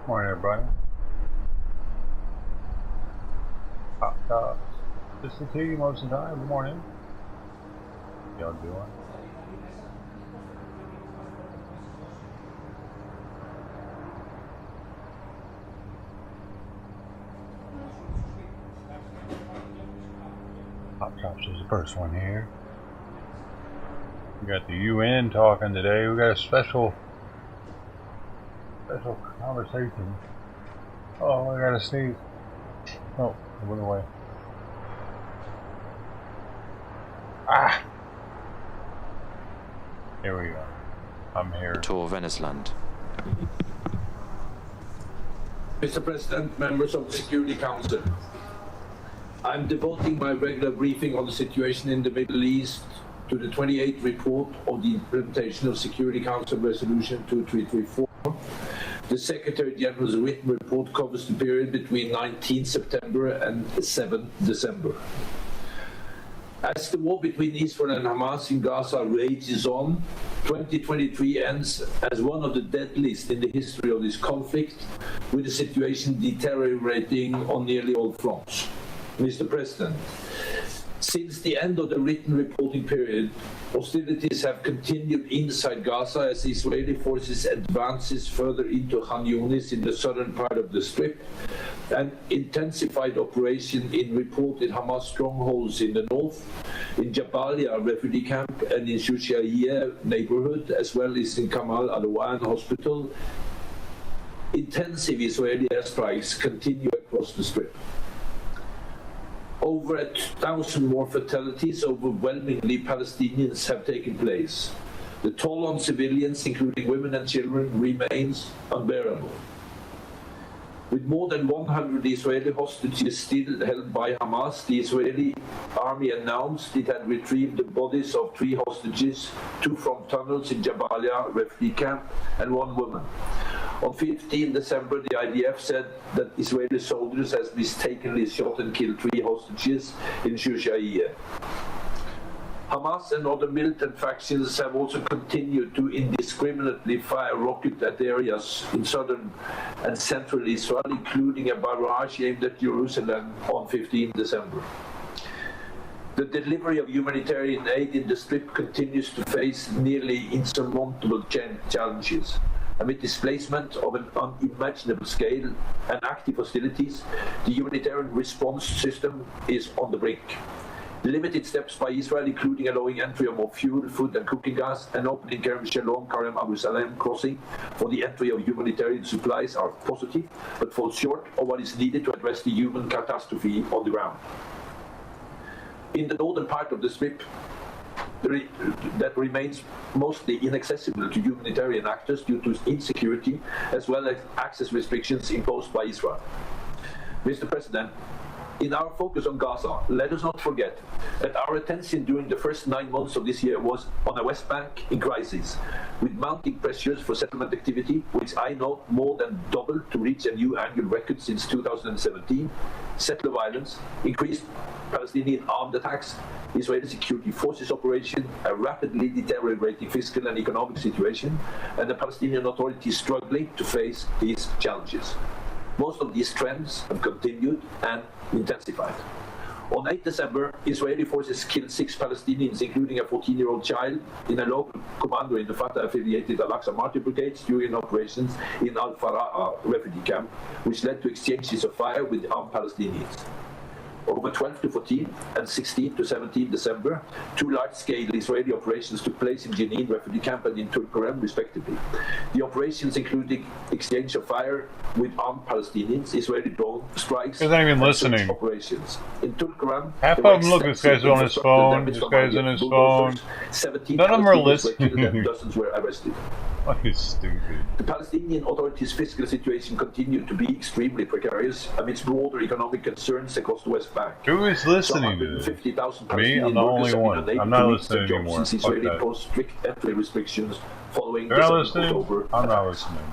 Morning, everybody. Hot top. Listen to you most of the time. Good morning. Y'all doing? Hot Tops is the first one here. We got the UN talking today. We got a special conversation. Oh, I gotta sneeze. Oh, it went away. Ah! Here we go. I'm here. To Veniceland. Mr. President, members of the Security Council, I'm devoting my regular briefing on the situation in the Middle East to the 28th report of the implementation of Security Council Resolution 2334. The Secretary General's written report covers the period between 19 September and 7 December. As the war between Israel and Hamas in Gaza rages on, 2023 ends as one of the deadliest in the history of this conflict, with the situation deteriorating on nearly all fronts. Mr. President, since the end of the written reporting period, hostilities have continued inside Gaza as Israeli forces advances further into Khan Yunis in the southern part of the Strip, and intensified operation in reported Hamas strongholds in the north, in Jabalia refugee camp and in Shushaiyeh neighborhood, as well as in Kamal Adwan hospital. Intensive Israeli airstrikes continue across the Strip. Over 1,000 more fatalities, overwhelmingly Palestinians, have taken place. The toll on civilians, including women and children, remains unbearable. With more than 100 Israeli hostages still held by Hamas, the Israeli army announced it had retrieved the bodies of 3 hostages, 2 from tunnels in Jabalia refugee camp and 1 woman. On 15 December, the IDF said that Israeli soldiers has mistakenly shot and killed 3 hostages in Shushaiyeh. Hamas and other militant factions have also continued to indiscriminately fire rockets at areas in southern and central Israel, including a barrage aimed at Jerusalem on 15 December. The delivery of humanitarian aid in the Strip continues to face nearly insurmountable challenges. Amid displacement of an unimaginable scale and active hostilities, the humanitarian response system is on the brink. Limited steps by Israel, including allowing entry of more fuel, food and cooking gas, and opening Kerem Shalom, Karem Abu Salem crossing for the entry of humanitarian supplies are positive, but fall short of what is needed to address the human catastrophe on the ground. In the northern part of the Strip, that remains mostly inaccessible to humanitarian actors due to insecurity as well as access restrictions imposed by Israel. Mr. President, in our focus on Gaza, let us not forget that our attention during the first 9 months of this year was on a West Bank in crisis, with mounting pressures for settlement activity, which I know more than doubled to reach a new annual record since 2017, settler violence, increased Palestinian armed attacks, Israeli security forces operation, a rapidly deteriorating fiscal and economic situation, and the Palestinian Authority struggling to face these challenges. Most of these trends have continued and intensified. On 8 December, Israeli forces killed 6 Palestinians, including a 14-year-old child, in a local commander in the Fatah-affiliated Al-Aqsa Martyr Brigades during operations in Al-Fara'a refugee camp, which led to exchanges of fire with armed Palestinians. Over 12 to 14 and 16 to 17 December, 2 large-scale Israeli operations took place in Jenin refugee camp and in Tulkarem, respectively. The operations included exchange of fire with armed Palestinians, Israeli drone strikes, He's not even listening. Operations. In Tulkarem, Half of them look, this guy's on his phone, this guy's on his phone. None of them are listening. And dozens were arrested. Fucking stupid. The Palestinian Authority's fiscal situation continued to be extremely precarious amidst broader economic concerns across the West Bank. Who is listening to this? Me? I'm the only one. I'm not listening anymore. Since Israeli imposed strict entry restrictions following They're not listening? October I'm not attacks. listening.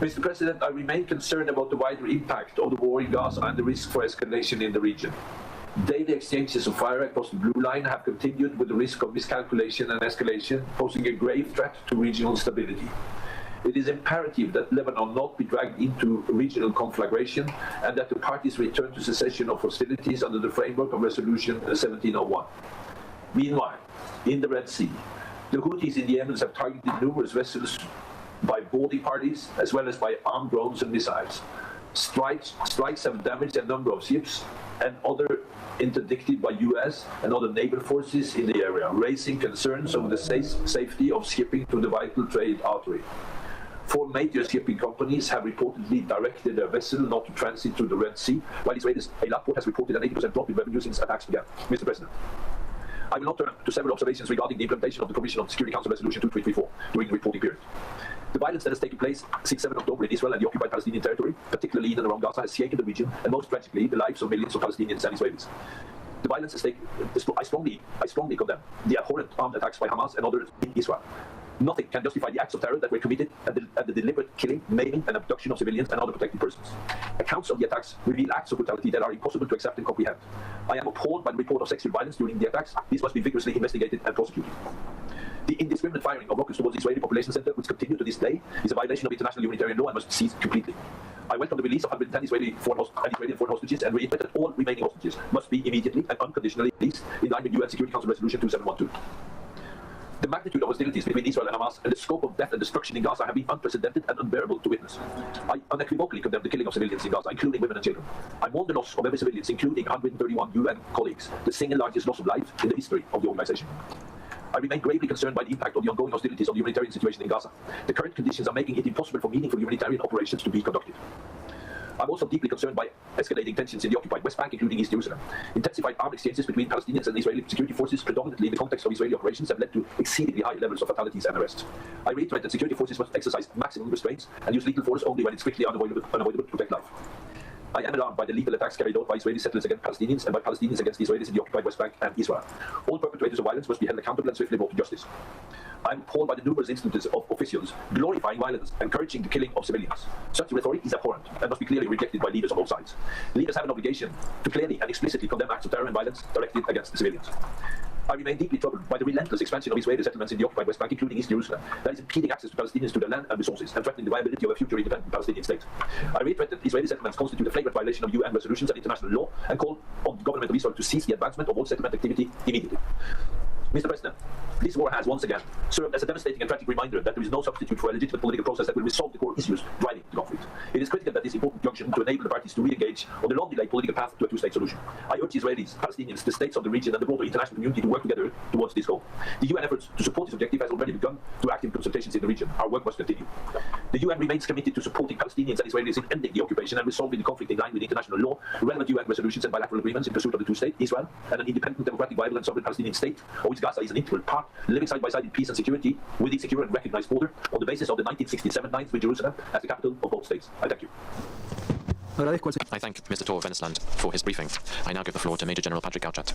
Mr. President, I remain concerned about the wider impact of the war in Gaza and the risk for escalation in the region. Daily exchanges of fire across the blue line have continued with the risk of miscalculation and escalation, posing a grave threat to regional stability. It is imperative that Lebanon not be dragged into regional conflagration and that the parties return to cessation of hostilities under the framework of Resolution 1701. Meanwhile, in the Red Sea, the Houthis in the Yemen have targeted numerous vessels by boarding parties as well as by armed drones and missiles. Strikes have damaged a number of ships and other interdicted by US and other neighbor forces in the area, raising concerns over the safety of shipping to the vital trade artery. 4 major shipping companies have reportedly directed their vessel not to transit through the Red Sea, while Israel's Eilat port has reported an 80% drop in revenue since attacks began. Mr. President, I will now turn to several observations regarding the implementation of the Commission on Security Council Resolution 2334 during the reporting period. The violence that has taken place since 7 October in Israel and the occupied Palestinian territory, particularly in and around Gaza, has shaken the region and most tragically the lives of millions of Palestinians and Israelis. The violence has taken. I strongly condemn the abhorrent armed attacks by Hamas and others in Israel. Nothing can justify the acts of terror that were committed and the deliberate killing, maiming, and abduction of civilians and other protected persons. Accounts of the attacks reveal acts of brutality that are impossible to accept and comprehend. I am appalled by the report of sexual violence during the attacks. This must be vigorously investigated and prosecuted. The indiscriminate firing of rockets towards the Israeli population center, which continues to this day, is a violation of international humanitarian law and must cease completely. I welcome the release of 110 Israeli foreign hostages and reiterate that all remaining hostages must be immediately and unconditionally released in line with UN Security Council Resolution 2712. The magnitude of hostilities between Israel and Hamas and the scope of death and destruction in Gaza have been unprecedented and unbearable to witness. I unequivocally condemn the killing of civilians in Gaza, including women and children. I mourn the loss of every civilian, including 131 UN colleagues, the single largest loss of life in the history of the organization. I remain gravely concerned by the impact of the ongoing hostilities of the humanitarian situation in Gaza. The current conditions are making it impossible for meaningful humanitarian operations to be conducted. I'm also deeply concerned by escalating tensions in the occupied West Bank, including East Jerusalem. Intensified armed exchanges between Palestinians and Israeli security forces, predominantly in the context of Israeli operations, have led to exceedingly high levels of fatalities and arrests. I reiterate that security forces must exercise maximum restraints and use lethal force only when it's strictly unavoidable to protect life. I am alarmed by the lethal attacks carried out by Israeli settlers against Palestinians and by Palestinians against Israelis in the occupied West Bank and Israel. All perpetrators of violence must be held accountable and swiftly brought to justice. I am appalled by the numerous instances of officials glorifying violence, encouraging the killing of civilians. Such rhetoric is abhorrent and must be clearly rejected by leaders on both sides. Leaders have an obligation to clearly and explicitly condemn acts of terror and violence directed against civilians. I remain deeply troubled by the relentless expansion of Israeli settlements in the occupied West Bank, including East Jerusalem, that is impeding access to Palestinians to their land and resources and threatening the viability of a future independent Palestinian state. I reiterate that Israeli settlements constitute a flagrant violation of UN resolutions and international law and call on the government of Israel to cease the advancement of all settlement activity immediately. Mr. President, this war has once again served as a devastating and tragic reminder that there is no substitute for a legitimate political process that will resolve the core issues driving the conflict. It is critical that this important junction to enable the parties to re-engage on the long-delayed political path to a two-state solution. I urge Israelis, Palestinians, the states of the region and the broader international community to work together towards this goal. The UN efforts to support this objective has already begun through active consultations in the region. Our work must continue. The UN remains committed to supporting Palestinians and Israelis in ending the occupation and resolving the conflict in line with international law, relevant UN resolutions and bilateral agreements in pursuit of the two-state Israel and an independent, democratic, viable and sovereign Palestinian state, of which Gaza is an integral part, living side by side in peace and security with its secure and recognized border on the basis of the 1967 lines with Jerusalem as the capital of both states. I thank you. I thank Mr. Tor Vennesland for his briefing. I now give the floor to Major General Patrick Gauchat.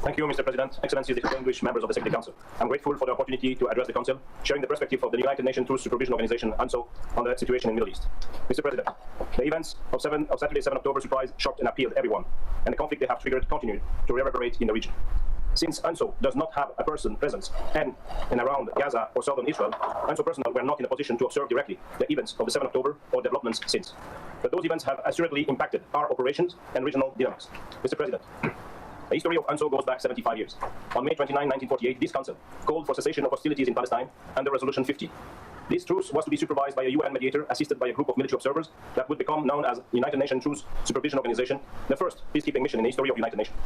Thank you, Mr. President, Excellencies, distinguished members of the Security Council. I'm grateful for the opportunity to address the Council, sharing the perspective of the United Nations Truth Supervision Organization, UNSO, on the situation in the Middle East. Mr. President, the events of Saturday, 7 October surprised, shocked, and appealed everyone, and the conflict they have triggered continued to reverberate in the region. Since UNSO does not have a person presence in and around Gaza or southern Israel, UNSO personnel were not in a position to observe directly the events of the 7 October or developments since. But those events have assuredly impacted our operations and regional dynamics. Mr. President, the history of UNSO goes back 75 years. On May 29, 1948, this Council called for cessation of hostilities in Palestine under Resolution 50. This truce was to be supervised by a UN mediator assisted by a group of military observers that would become known as United Nations Truce Supervision Organization, the first peacekeeping mission in the history of the United Nations.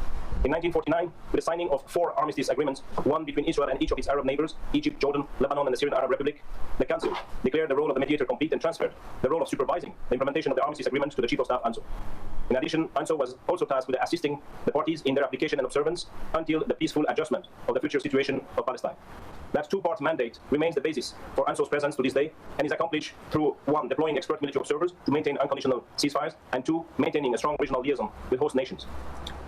In 1949, with the signing of 4 armistice agreements, one between Israel and each of its Arab neighbors, Egypt, Jordan, Lebanon, and the Syrian Arab Republic, the Council declared the role of the mediator complete and transferred the role of supervising the implementation of the armistice agreement to the Chief of Staff, UNSO. In addition, UNSO was also tasked with assisting the parties in their application and observance until the peaceful adjustment of the future situation of Palestine. That two-part mandate remains the basis for UNSO's presence to this day and is accomplished through 1. Deploying expert military observers to maintain unconditional ceasefires, and 2. Maintaining a strong regional liaison with host nations.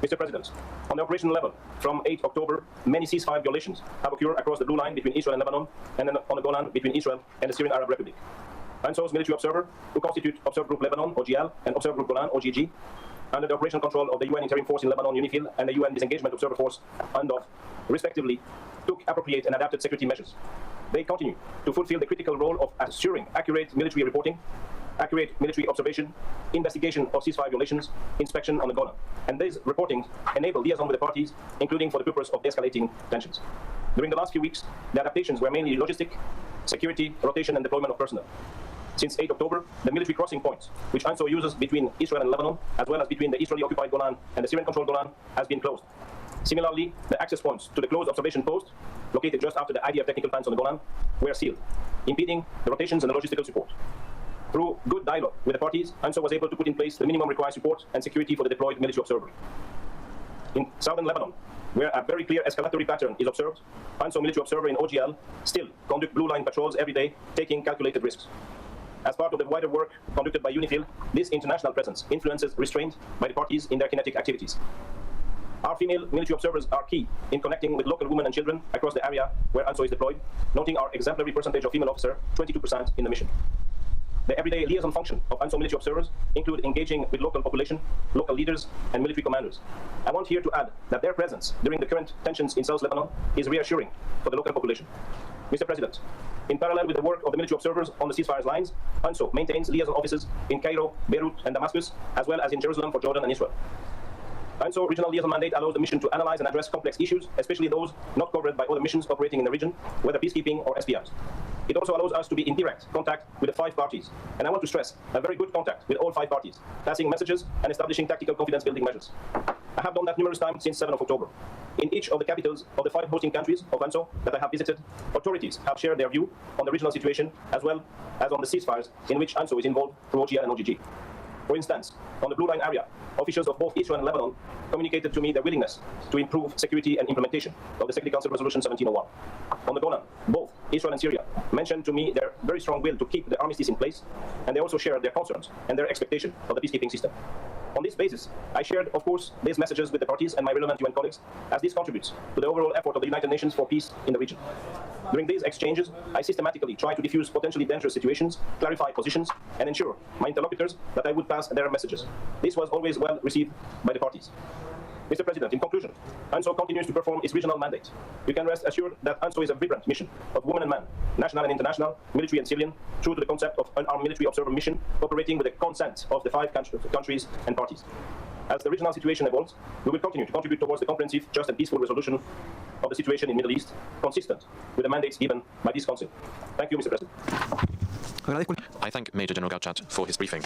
Mr. President, on the operational level, from 8 October, many ceasefire violations have occurred across the blue line between Israel and Lebanon, and then on the Golan between Israel and the Syrian Arab Republic. UNSO's military observer, who constitute Observer Group Lebanon, OGL, and Observer Group Golan, OGG, under the operational control of the UN Interim Force in Lebanon, UNIFIL, and the UN Disengagement Observer Force, UNDOF, respectively, took appropriate and adapted security measures. They continue to fulfill the critical role of assuring accurate military reporting, accurate military observation, investigation of ceasefire violations, inspection on the Golan. And these reporting enable liaison with the parties, including for the purpose of escalating tensions. During the last few weeks, the adaptations were mainly logistic, security, rotation, and deployment of personnel. Since 8 October, the military crossing points, which UNSO uses between Israel and Lebanon, as well as between the Israeli-occupied Golan and the Syrian-controlled Golan, has been closed. Similarly, the access points to the closed observation post, located just after the IDF technical plants on the Golan, were sealed, impeding the rotations and the logistical support. Through good dialogue with the parties, UNSO was able to put in place the minimum required support and security for the deployed military observer. In southern Lebanon, where a very clear escalatory pattern is observed, UNSO military observer in OGL still conduct blue line patrols every day, taking calculated risks. As part of the wider work conducted by UNIFIL, this international presence influences restraint by the parties in their kinetic activities. Our female military observers are key in connecting with local women and children across the area where UNSO is deployed, noting our exemplary percentage of female officers, 22% in the mission. The everyday liaison function of UNSO military observers include engaging with local population, local leaders, and military commanders. I want here to add that their presence during the current tensions in South Lebanon is reassuring for the local population. Mr. President, in parallel with the work of the military observers on the ceasefire lines, UNSO maintains liaison offices in Cairo, Beirut, and Damascus, as well as in Jerusalem for Jordan and Israel. UNSO regional liaison mandate allows the mission to analyze and address complex issues, especially those not covered by other missions operating in the region, whether peacekeeping or SPRs. It also allows us to be in direct contact with the 5 parties. And I want to stress a very good contact with all 5 parties, passing messages and establishing tactical confidence-building measures. I have done that numerous times since 7 of October. In each of the capitals of the 5 hosting countries of UNSO that I have visited, authorities have shared their view on the regional situation as well as on the ceasefires in which UNSO is involved through OGL and OGG. For instance, on the Blue Line area, officials of both Israel and Lebanon communicated to me their willingness to improve security and implementation of the Security Council Resolution 1701. On the Golan, both Israel and Syria mentioned to me their very strong will to keep the armistice in place, and they also shared their concerns and their expectation of the peacekeeping system. On this basis, I shared, of course, these messages with the parties and my relevant UN colleagues, as this contributes to the overall effort of the United Nations for peace in the region. During these exchanges, I systematically try to diffuse potentially dangerous situations, clarify positions, and ensure my interlocutors that I would pass their messages. This was always well received by the parties. Mr. President, in conclusion, UNSO continues to perform its regional mandate. You can rest assured that UNSO is a vibrant mission of women and men, national and international, military and civilian, true to the concept of unarmed military observer mission, operating with the consent of the 5 countries and parties. As the regional situation evolves, we will continue to contribute towards the comprehensive, just and peaceful resolution of the situation in the Middle East, consistent with the mandates given by this Council. Thank you, Mr. President. I thank Major General Gauchat for his briefing.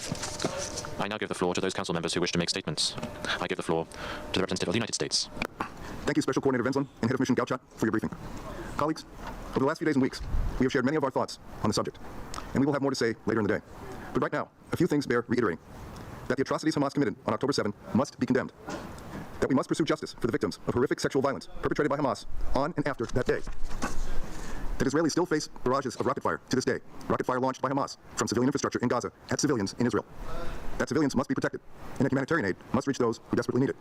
I now give the floor to those council members who wish to make statements. I give the floor to the representative of the United States. Thank you, Special Coordinator Venzlin and Head of Mission Gauchat, for your briefing. Colleagues, over the last few days and weeks, we have shared many of our thoughts on the subject, and we will have more to say later in the day. But right now, a few things bear reiterating. That the atrocities Hamas committed on October 7 must be condemned. That we must pursue justice for the victims of horrific sexual violence perpetrated by Hamas on and after that day. That Israelis still face barrages of rocket fire to this day, rocket fire launched by Hamas from civilian infrastructure in Gaza at civilians in Israel. That civilians must be protected, and that humanitarian aid must reach those who desperately need it.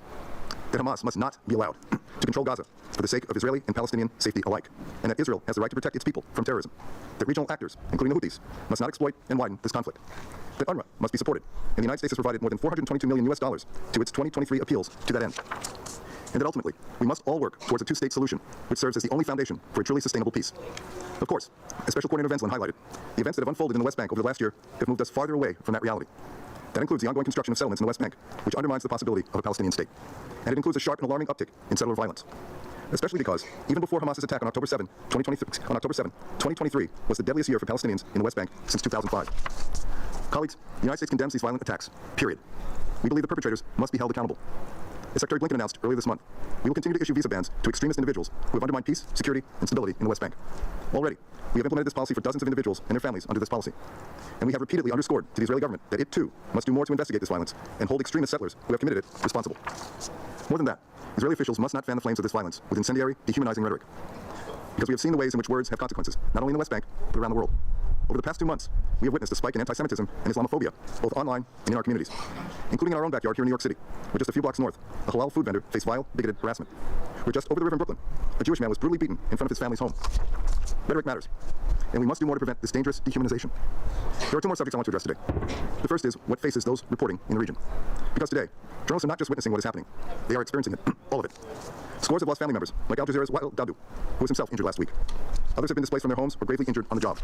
That Hamas must not be allowed to control Gaza for the sake of Israeli and Palestinian safety alike, and that Israel has the right to protect its people from terrorism. That regional actors, including the Houthis, must not exploit and widen this conflict. That UNRWA must be supported, and the United States has provided more than $422 million to its 2023 appeals to that end. And that ultimately, we must all work towards a 2-state solution, which serves as the only foundation for a truly sustainable peace. Of course, as Special Coordinator Venzlin highlighted, the events that have unfolded in the West Bank over the last year have moved us farther away from that reality. That includes the ongoing construction of settlements in the West Bank, which undermines the possibility of a Palestinian state. And it includes a sharp and alarming uptick in settler violence. Especially because, even before Hamas's attack on October 7, 2023 was the deadliest year for Palestinians in the West Bank since 2005. Colleagues, the United States condemns these violent attacks, period. We believe the perpetrators must be held accountable. As Secretary Blinken announced earlier this month, we will continue to issue visa bans to extremist individuals who have undermined peace, security, and stability in the West Bank. Already, we have implemented this policy for dozens of individuals and their families under this policy. And we have repeatedly underscored to the Israeli government that it, too, must do more to investigate this violence and hold extremist settlers who have committed it responsible. More than that, Israeli officials must not fan the flames of this violence with incendiary, dehumanizing rhetoric. Because we have seen the ways in which words have consequences, not only in the West Bank, but around the world. Over the past 2 months, we have witnessed a spike in anti-Semitism and Islamophobia, both online and in our communities, including in our own backyard here in New York City, where just a few blocks north, a halal food vendor faced vile, bigoted harassment. Where just over the river in Brooklyn, a Jewish man was brutally beaten in front of his family's home. Rhetoric matters. and we must do more to prevent this dangerous dehumanization. There are two more subjects I want to address today. The first is what faces those reporting in the region. Because today, journalists are not just witnessing what is happening, they are experiencing it, all of it. Scores have lost family members, like Al Jazeera's Wael Dahdouh, who was himself injured last week. Others have been displaced from their homes or gravely injured on the job.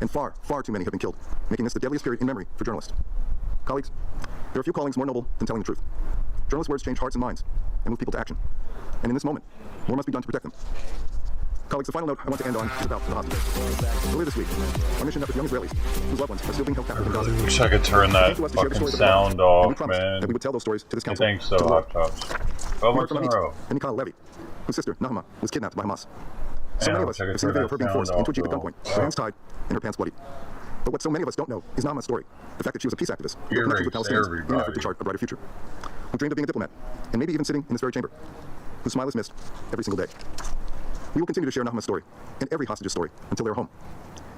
And far, far too many have been killed, making this the deadliest period in memory for journalists. Colleagues, there are few callings more noble than telling the truth. Journalists' words change hearts and minds and move people to action. And in this moment, more must be done to protect them. Colleagues, the final note I want to end on is about the hostages. Earlier this week, our mission met with young Israelis whose loved ones are still being held captive in Gaza. I wish I could turn that fucking sound off, man. That we would tell those stories to this council. Thanks so, Hot Tops. 12 months in a row. And Nikal Levy, whose sister, Nahama, was kidnapped by Hamas. So Yeah, many I of wish us I could have seen a turn video of her that being forced sound into a jeep at off, gunpoint, though. her hands tied, and her pants bloody. But what so many of us don't know is Nahma's story. The fact that she was a peace activist, with connections with Palestinians in an effort to chart a brighter future. Who dreamed of being a diplomat, and maybe even sitting in this very chamber. Whose smile is missed every single day. We will continue to share Nahma's story, and every hostage's story, until they're home.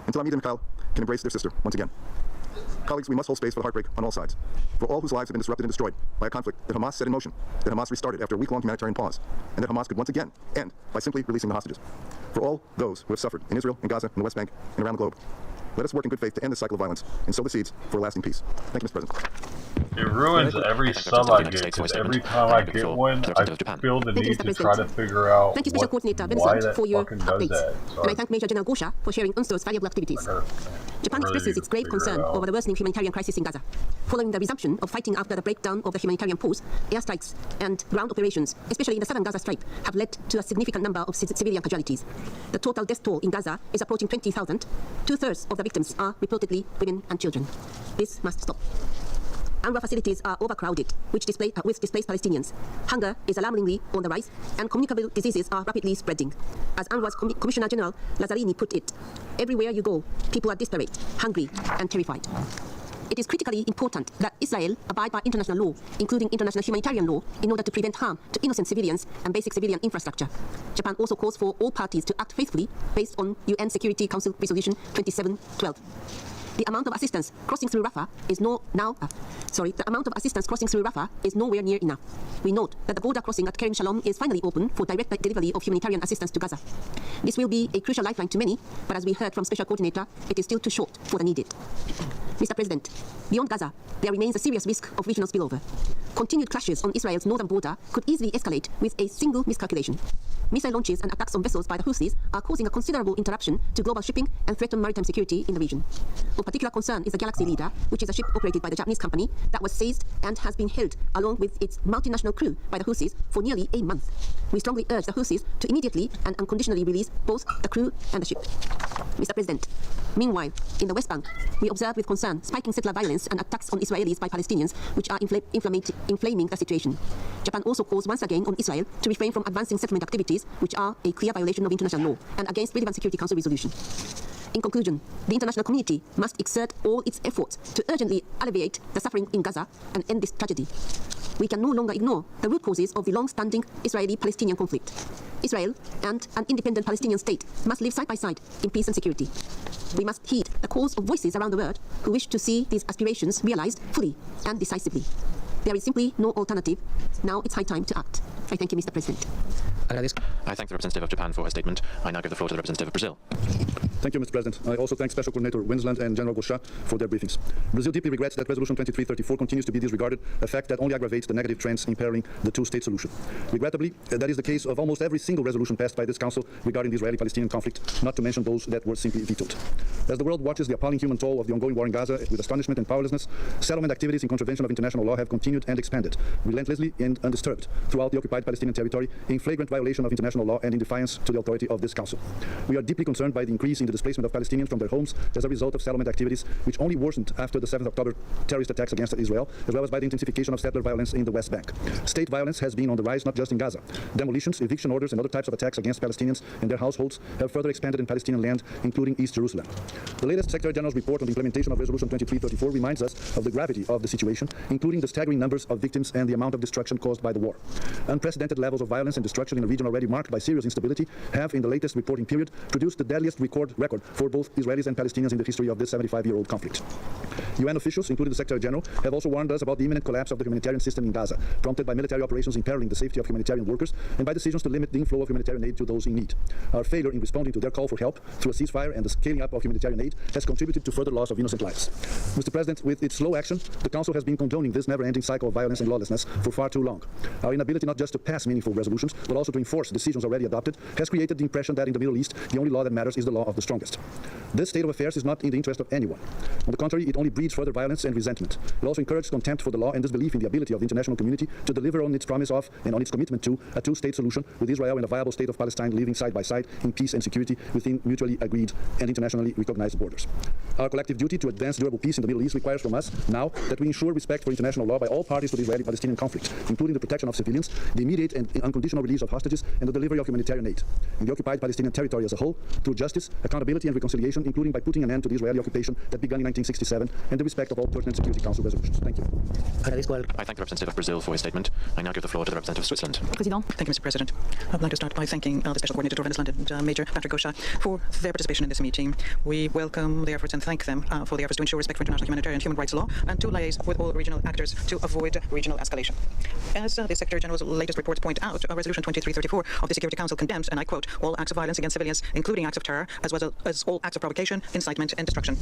Until Hamid and Mikhail can embrace their sister once again. Colleagues, we must hold space for the heartbreak on all sides. For all whose lives have been disrupted and destroyed by a conflict that Hamas set in motion, that Hamas restarted after a week-long humanitarian pause, and that Hamas could once again end by simply releasing the hostages. For all those who have suffered in Israel, in Gaza, in the West Bank, and around the globe, let us work in good faith to end this cycle of violence and sow the seeds for a lasting peace. Thank you, Mr. President. It ruins every sub I get, because every time I get one, I feel the need to try to figure out Thank you, Special Coordinator why Vincent, that for your fucking does updates. that. So And I thank Major General Gosha for sharing UNSTO's valuable activities. Japan really expresses its grave figure it concern out. over the worsening humanitarian crisis in Gaza. Following the resumption of fighting after the breakdown of the humanitarian pause, airstrikes and ground operations, especially in the southern Gaza Strip, have led to a significant number of civilian casualties. The total death toll in Gaza is approaching 20,000. Two-thirds of the victims are reportedly women and children. This must stop. UNRWA facilities are overcrowded, with displaced Palestinians. Hunger is alarmingly on the rise, and communicable diseases are rapidly spreading. As UNRWA's Commissioner General Lazzarini put it, everywhere you go, people are desperate, hungry, and terrified. It is critically important that Israel abide by international law, including international humanitarian law, in order to prevent harm to innocent civilians and basic civilian infrastructure. Japan also calls for all parties to act faithfully based on UN Security Council Resolution 2712. The amount of assistance crossing through Rafah is nowhere near enough. We note that the border crossing at Kerem Shalom is finally open for direct delivery of humanitarian assistance to Gaza. This will be a crucial lifeline to many, but as we heard from Special Coordinator, it is still too short for the needed. Mr. President, beyond Gaza, there remains a serious risk of regional spillover. Continued clashes on Israel's northern border could easily escalate with a single miscalculation. Missile launches and attacks on vessels by the Houthis are causing a considerable interruption to global shipping and threaten maritime security in the region. Of particular concern is the Galaxy Leader, which is a ship operated by the Japanese company that was seized and has been held along with its multinational crew by the Houthis for nearly a month. We strongly urge the Houthis to immediately and unconditionally release both the crew and the ship. Mr. President, meanwhile, in the West Bank, we observe with concern spiking settler violence and attacks on Israelis by Palestinians, which are inflaming the situation. Japan also calls once again on Israel to refrain from advancing settlement activities, which are a clear violation of international law and against relevant Security Council resolution. In conclusion, the international community must exert all its efforts to urgently alleviate the suffering in Gaza and end this tragedy. We can no longer ignore the root causes of the long-standing Israeli-Palestinian conflict. Israel and an independent Palestinian state must live side by side in peace and security. We must heed the calls of voices around the world who wish to see these aspirations realized fully and decisively. There is simply no alternative. Now it's high time to act. I thank you, Mr. President. I thank the representative of Japan for her statement. I now give the floor to the representative of Brazil. Thank you, Mr. President. I also thank Special Coordinator Winsland and General Gosha for their briefings. Brazil deeply regrets that Resolution 2334 continues to be disregarded, a fact that only aggravates the negative trends impairing the two-state solution. Regrettably, that is the case of almost every single resolution passed by this Council regarding the Israeli-Palestinian conflict, not to mention those that were simply vetoed. As the world watches the appalling human toll of the ongoing war in Gaza with astonishment and powerlessness, settlement activities in contravention of international law have continued and expanded, relentlessly and undisturbed, throughout the occupied Palestinian territory, in flagrant violation of international law and in defiance to the authority of this Council. We are deeply concerned by the increase in the displacement of Palestinians from their homes as a result of settlement activities, which only worsened after the 7th October terrorist attacks against Israel, as well as by the intensification of settler violence in the West Bank. State violence has been on the rise not just in Gaza. Demolitions, eviction orders, and other types of attacks against Palestinians and their households have further expanded in Palestinian land, including East Jerusalem. The latest Secretary General's report on the implementation of Resolution 2334 reminds us of the gravity of the situation, including the staggering numbers of victims and the amount of destruction caused by the war. Unprecedented levels of violence and destruction in a region already marked by serious instability have, in the latest reporting period, produced the deadliest record record for both Israelis and Palestinians in the history of this 75-year-old conflict. UN officials, including the Secretary General, have also warned us about the imminent collapse of the humanitarian system in Gaza, prompted by military operations imperiling the safety of humanitarian workers and by decisions to limit the inflow of humanitarian aid to those in need. Our failure in responding to their call for help through a ceasefire and the scaling up of humanitarian aid has contributed to further loss of innocent lives. Mr. President, with its slow action, the Council has been condoning this never-ending cycle of violence and lawlessness for far too long. Our inability not just to pass meaningful resolutions, but also to enforce decisions already adopted, has created the impression that in the Middle East, the only law that matters is the law of the strongest. This state of affairs is not in the interest of anyone. On the contrary, it only breeds further violence and resentment. It also encourages contempt for the law and disbelief in the ability of the international community to deliver on its promise of and on its commitment to a two-state solution with Israel and a viable state of Palestine living side by side in peace and security within mutually agreed and internationally recognized borders. Our collective duty to advance durable peace in the Middle East requires from us now that we ensure respect for international law by all parties to the Israeli-Palestinian conflict, including the protection of civilians, the immediate and unconditional release of hostages, and the delivery of humanitarian aid in the occupied Palestinian territory as a whole, through justice, accountability, and reconciliation, including by putting an end to the Israeli occupation that began in 1967 and the respect of all pertinent Security Council resolutions. Thank you. I thank the representative of Brazil for his statement. I now give the floor to the representative of Switzerland. Thank you, Mr. President. I'd like to start by thanking the Special Coordinator of Windsland and Major Patrick Gosha for their participation in this meeting. We welcome their efforts and thank them for the efforts to ensure respect for international humanitarian and human rights law and to liaise with all regional actors to avoid regional escalation. As the Secretary General's latest reports point out, Resolution 2334 of the Security Council condemns, and I quote, all acts of violence against civilians, including acts of terror, as well as all acts of provocation, incitement, and destruction.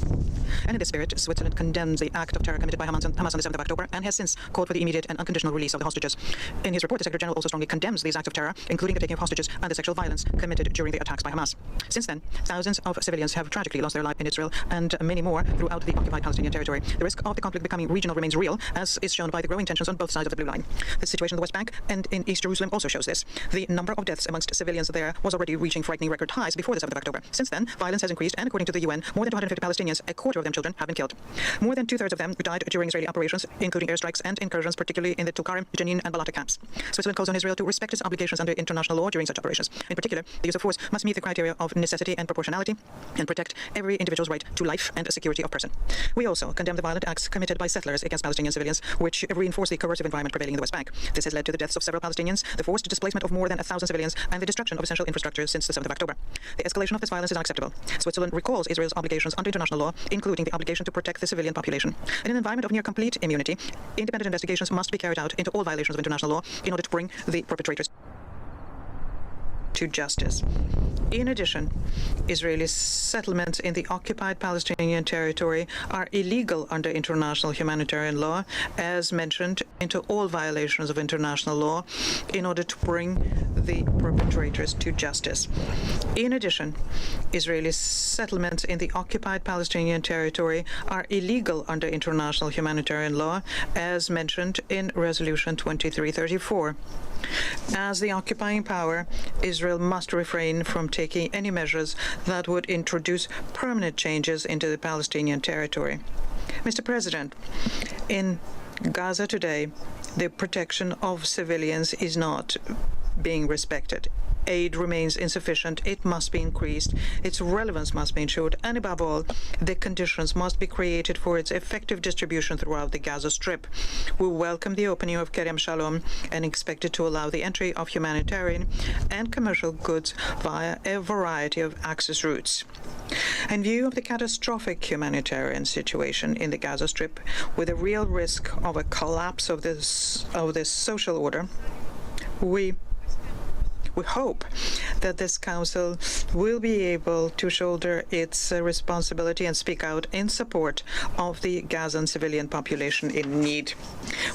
And in this spirit, Switzerland condemns the act of terror committed by Hamas on the 7th of October and has since called for the immediate and unconditional release of the hostages. In his report, the Secretary General also strongly condemns these acts of terror, including the taking of hostages and the sexual violence committed during the attacks by Hamas. Since then, thousands of civilians have tragically lost their life in Israel and many more throughout the occupied Palestinian territory. The risk of the conflict becoming regional remains real, as is shown by the growing tensions on both sides of the Blue Line. The situation in the West Bank and in East Jerusalem also shows this. The number of deaths amongst civilians there was already reaching frightening record highs before the 7th of October. Since then, violence has increased, and according to the UN, more than 250 Palestinians, a quarter of them children, have been killed. More than two-thirds of them died during Israeli operations, including airstrikes and incursions, particularly in the Tulkarem, Jenin, and Balata camps. Switzerland calls on Israel to respect its obligations under international law during such operations. In particular, the use of force must meet the criteria of necessity and proportionality and protect every individual's right to life and security of person. We also condemn the violent acts committed by settlers against Palestinian civilians, which reinforce the coercive environment prevailing in the West Bank. This has led to the deaths of several Palestinians, the forced displacement of more than 1,000 civilians, and the destruction of essential infrastructure since the 7th of October. The escalation of this violence is unacceptable. Switzerland recalls Israel's obligations under international law, including the obligation to protect the civilian population. In an environment of near complete immunity, independent investigations must be carried out into all violations of international law in order to bring the perpetrators to justice. In addition, Israeli settlements in the occupied Palestinian territory are illegal under international humanitarian law, as mentioned, into all violations of international law in order to bring the perpetrators to justice. In addition, Israeli settlements in the occupied Palestinian territory are illegal under international humanitarian law, as mentioned in Resolution 2334. As the occupying power, Israel must refrain from taking any measures that would introduce permanent changes into the Palestinian territory. Mr. President, in Gaza today, the protection of civilians is not being respected. Aid remains insufficient. It must be increased. Its relevance must be ensured. And above all, the conditions must be created for its effective distribution throughout the Gaza Strip. We welcome the opening of Kerem Shalom and expect it to allow the entry of humanitarian and commercial goods via a variety of access routes. In view of the catastrophic humanitarian situation in the Gaza Strip, with a real risk of a collapse of this social order, we hope that this Council will be able to shoulder its responsibility and speak out in support of the Gazan civilian population in need.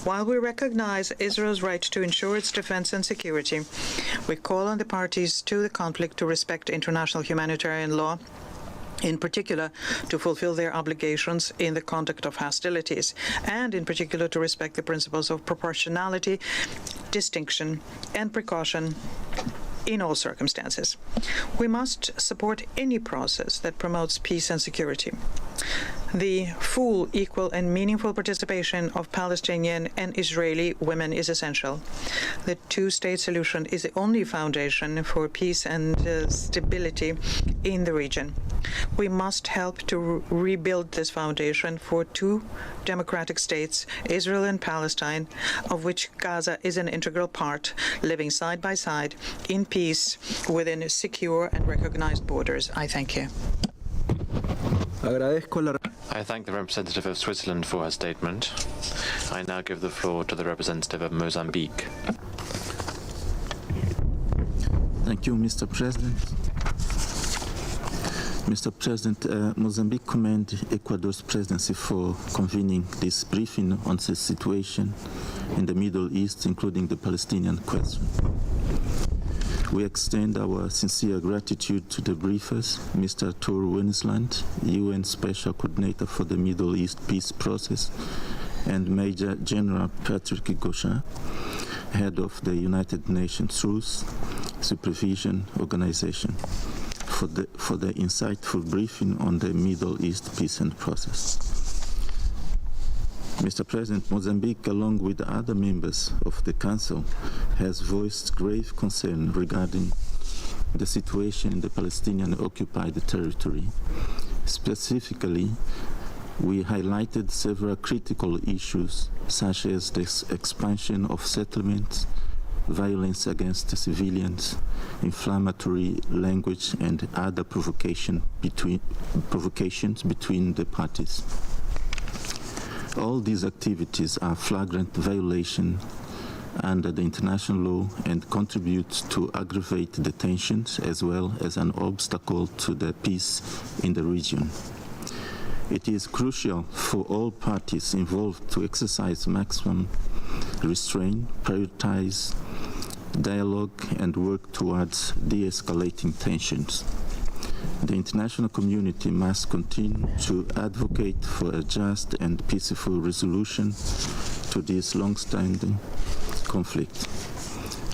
While we recognize Israel's right to ensure its defense and security, we call on the parties to the conflict to respect international humanitarian law, in particular to fulfill their obligations in the conduct of hostilities, and in particular to respect the principles of proportionality, distinction, and precaution in all circumstances. We must support any process that promotes peace and security. The full, equal, and meaningful participation of Palestinian and Israeli women is essential. The two-state solution is the only foundation for peace and stability in the region. We must help to rebuild this foundation for two democratic states, Israel and Palestine, of which Gaza is an integral part, living side by side in peace within secure and recognized borders. I thank you. I thank the representative of Switzerland for her statement. I now give the floor to the representative of Mozambique. Thank you, Mr. President. Mr. President, Mozambique commend Ecuador's presidency for convening this briefing on the situation in the Middle East, including the Palestinian question. We extend our sincere gratitude to the briefers, Mr. Tor Winsland, UN Special Coordinator for the Middle East Peace Process, and Major General Patrick Gauchin, Head of the United Nations Truth Supervision Organization, for the insightful briefing on the Middle East peace and process. Mr. President, Mozambique, along with other members of the Council, has voiced grave concern regarding the situation in the Palestinian occupied territory. Specifically, we highlighted several critical issues, such as the expansion of settlements, violence against civilians, inflammatory language, and other provocations between the parties. All these activities are flagrant violations under the international law and contribute to aggravate the tensions as well as an obstacle to the peace in the region. It is crucial for all parties involved to exercise maximum restraint, prioritize dialogue, and work towards de-escalating tensions. The international community must continue to advocate for a just and peaceful resolution to this long-standing conflict.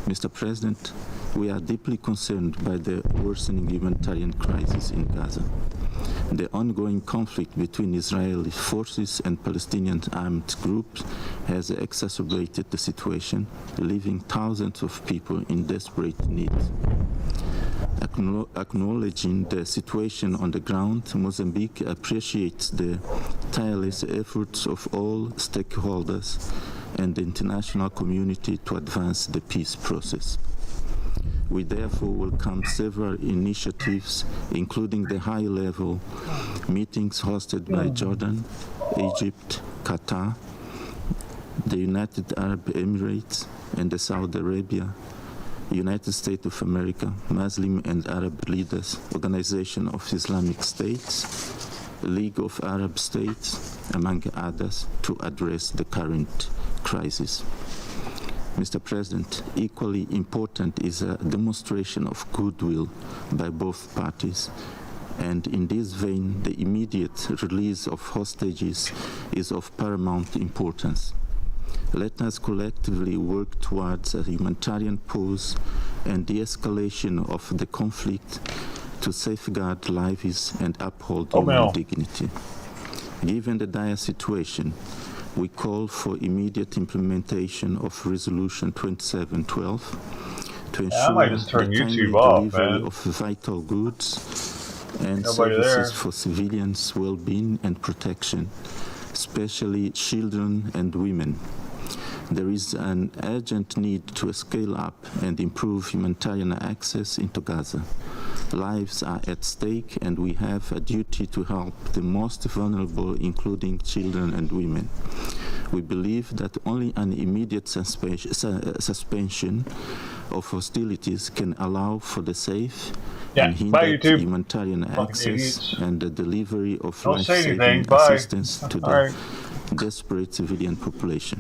Mr. President, we are deeply concerned by the worsening humanitarian crisis in Gaza. The ongoing conflict between Israeli forces and Palestinian armed groups has exacerbated the situation, leaving thousands of people in desperate need. Acknowledging the situation on the ground, Mozambique appreciates the tireless efforts of all stakeholders and the international community to advance the peace process. We therefore welcome several initiatives, including the high-level meetings hosted by Jordan, Egypt, Qatar, the United Arab Emirates, and Saudi Arabia, United States of America, Muslim and Arab leaders, Organization of Islamic States, League of Arab States, among others, to address the current crisis. Mr. President, equally important is a demonstration of goodwill by both parties, and in this vein, the immediate release of hostages is of paramount importance. Let us collectively work towards a humanitarian pause and de-escalation of the conflict to safeguard lives and uphold human dignity. Given the dire situation, we call for immediate implementation of Resolution 2712 to ensure the timely delivery of vital goods and services for civilians' well-being and protection, especially children and women. There is an urgent need to scale up and improve humanitarian access into Gaza. Lives are at stake, and we have a duty to help the most vulnerable, including children and women. We believe that only an immediate suspension of hostilities can allow for the safe and hindered humanitarian access and the delivery of life-saving assistance to the desperate civilian population.